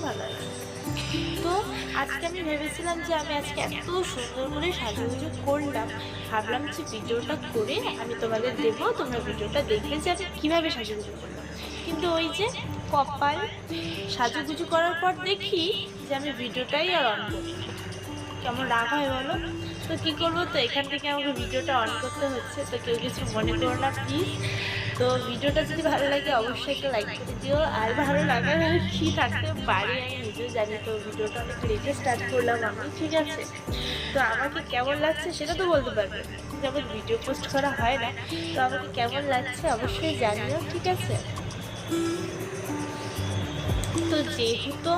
ভালো লাগে। তো আজকে আমি ভেবেছিলাম যে আমি আজকে এত সুন্দর করে সাজুগুজু করলাম, ভাবলাম যে ভিডিওটা করে আমি তোমাদের দেবো, তোমরা ভিডিওটা দেখবে যে আমি কীভাবে সাজুগুজু করলাম। কিন্তু ওই যে কপাল, সাজুগুজু করার পর দেখি যে আমি ভিডিওটাই আর অন করি। কেমন রাগ হয় বলো? তো কী করবো, তো এখান থেকে আমাকে ভিডিওটা অন করতে হচ্ছে। তো কেউ কিছু মনে করো না প্লিজ। তো ভিডিওটা যদি ভালো লাগে অবশ্যই একটা লাইক করে দিও। আর ভালো লাগার আর কী থাকতে পারে আমি নিজেও জানি। তো ভিডিওটা অনেক লেটে স্টার্ট করলাম আমি, ঠিক আছে? তো আমাকে কেমন লাগছে সেটা তো বলতে পারবে, যেমন ভিডিও পোস্ট করা হয় না। তো আমাকে কেমন লাগছে অবশ্যই জানিও, ঠিক আছে? তো যেহেতু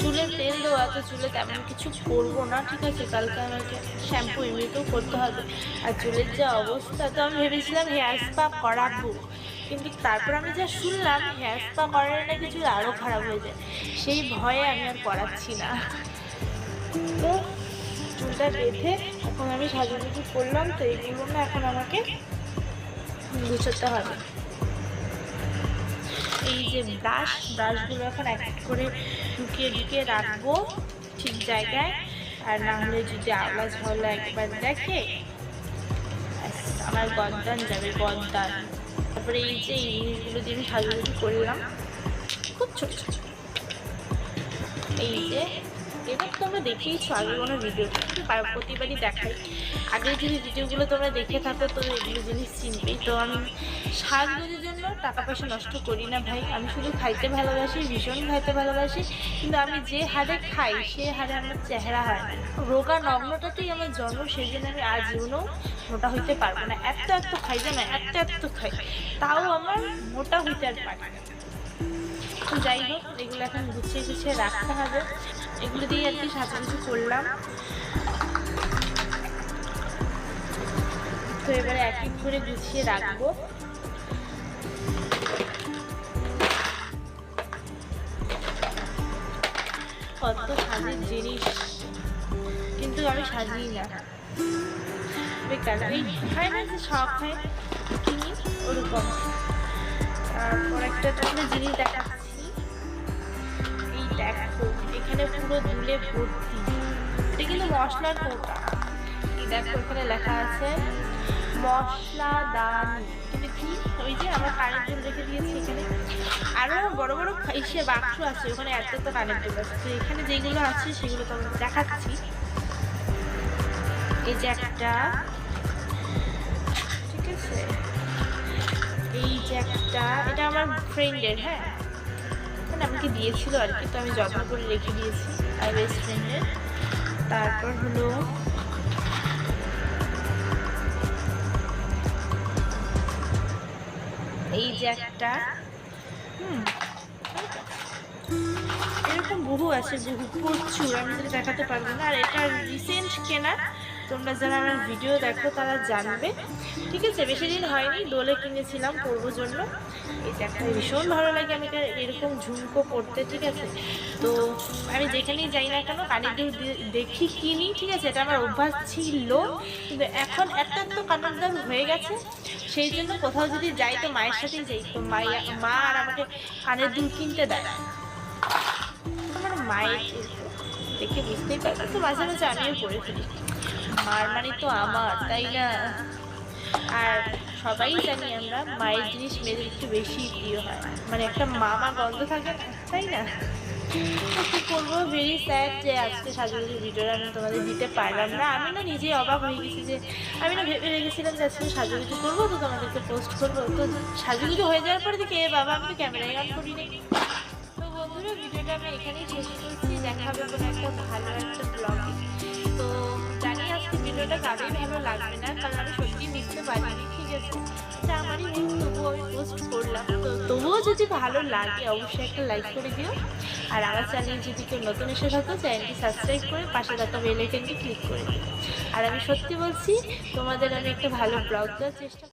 চুলে তেল দেওয়া, তো চুলে তেমন কিছু করবো না, ঠিক আছে? কালকে আমাকে শ্যাম্পু এমনিতেও করতে হবে। আর চুলের যে অবস্থা, তো আমি ভেবেছিলাম হেয়ার স্পা করাবো, কিন্তু তারপর আমি যা শুনলাম হেয়ার স্পা করালে নাকি চুল আরও খারাপ হয়ে যায়, সেই ভয়ে আমি আর করাচ্ছি না। তো চুলটা বেঁধে এখন আমি সাজুগুজু করলাম। তো এইগুলো না এখন আমাকে গুছোতে হবে। এই যে ব্রাশগুলো এখন এক এক করে ঢুকিয়ে রাখবো ঠিক জায়গায়। আর না হলে যদি আওলা ঝাওলা একবার দেখে আমার গদ্দান যাবে, গদ্দান। তারপরে এই যে এই জিনিসগুলো দিয়ে আমি সাজুগুজু করলাম, খুব ছোট ছোট। এই যে এবার তোমরা দেখেইছো আগে কোনো ভিডিওটা, প্রতিবারই দেখাই। আগের যদি ভিডিওগুলো তোমরা দেখে থাকো তো এগুলো জিনিস চিনবেই। তো আমি সাজগোজের জন্য টাকা পয়সা নষ্ট করি না ভাই। আমি শুধু খাইতে ভালোবাসি, ভীষণ খাইতে ভালোবাসি, কিন্তু আমি যে হারে খাই সে হারে আমার চেহারা হয় না। রোগা নগ্নটাতেই আমার জন্ম, সেই জন্য আমি আজীবনও মোটা হইতে পারবো না। এত খাই জানো, এত খাই, তাও আমার মোটা হইতে আর পারি না। তো যাই হোক, এগুলো এখন গুছিয়ে রাখতে হবে। এগুলো দিয়ে আর কি সাজুগুজু করলাম। তো এবারে এক এক করে গুছিয়ে রাখবো। কত সাজের জিনিস, কিন্তু আমি সাজিই না, বেকার। এই খাই না যে শখ হয় কিনি, ওরকম। তারপর একটা জিনিস দেখাচ্ছি, এই দেখো এখানে পুরো দুলে ভর্তি। এটা কিন্তু মশলার কৌটা। এই দেখো এখানে লেখা আছে মশলা দানি, কিন্তু কি ওই যে আমার কানের দুল রেখে দিয়েছি এখানে। আরো বড় বড় ইসে বাক্স আছে, ওখানে এত কানের দুল আছে। তো এখানে যেগুলো আছে সেগুলো তো আমি দেখাচ্ছি। এই যে একটা, ঠিক আছে, এই যে একটা, এটা আমার ফ্রেন্ডের, হ্যাঁ মানে আমাকে দিয়েছিল আর কি। তো আমি যত্ন করে রেখে দিয়েছি, আর বেস্ট ফ্রেন্ডের। তারপর হলো এই যে একটা, এরকম বহু আছে, বহু প্রচুর, আমি যেটা দেখাতে পারবো না। আর এটা রিসেন্ট কেনা, তোমরা যারা আমার ভিডিও দেখো তারা জানবে, ঠিক আছে? বেশি দিন হয়নি, দোলে কিনেছিলাম পরবো জন্য। এটা একটা ভীষণ ভালো লাগে আমি এরকম ঝুমকো পরতে, ঠিক আছে? তো আমি যেখানেই যাই না কেন কানের দুল দেখি কিনি, ঠিক আছে? এটা আমার অভ্যাস ছিল, কিন্তু এখন এত কানের দুল হয়ে গেছে, সেই জন্য কোথাও যদি যাই তো মায়ের সাথেই যাই। তো মা আর আমাকে কানের দুল কিনতে দেয়। আমার মায়ের দেখে বুঝতেই পারবে, তো মাঝে মাঝে আমিও পরে ফেলি। মার মানে তো আমার, তাই না? আর সবাই জানি আমরা মায়ের জিনিস মেয়েদের একটু বেশি প্রিয় হয়, মানে একটা মামা গন্ধ থাকে না, তাই না? কি করবো, ভেরি স্যাড যে আজকে সাজুগুজু ভিডিওটা আমি তোমাদের দিতে পারলাম না। আমি না নিজেই অবাক হয়ে গেছি যে আমি না ভেবে রেখেছিলাম যে আজকে সাজুগুজু করবো, তো তোমাদেরকে পোস্ট করবো। তো সাজুগুজু হয়ে যাওয়ার পরে দেখি এ বাবা, আমি তো ক্যামেরায় অন করিনি। তো বন্ধুরা, ভিডিওটা আমি এখানেই শেষ করছি। দেখা হবে কোনো একটা ভালো একটা ব্লগে। তো জানি আজকে ভিডিওটা কারোই ভালো লাগবে না, কারণ আমি সত্যি বুঝতে পারিনি, ঠিক আছে? এটা আমারই ভুল, তবুও আমি পোস্ট করলাম। তো তবুও যদি ভালো লাগে অবশ্যই একটা লাইক করে দিও। আর আমার চ্যানেল যদি কেউ নতুন এসে থাকো, চ্যানেলটি সাবস্ক্রাইব করে পাশে থাকা বেল আইকনটি ক্লিক করে দিও। আর আমি সত্যি বলছি, তোমাদের আমি একটা ভালো ব্লগ দেওয়ার চেষ্টা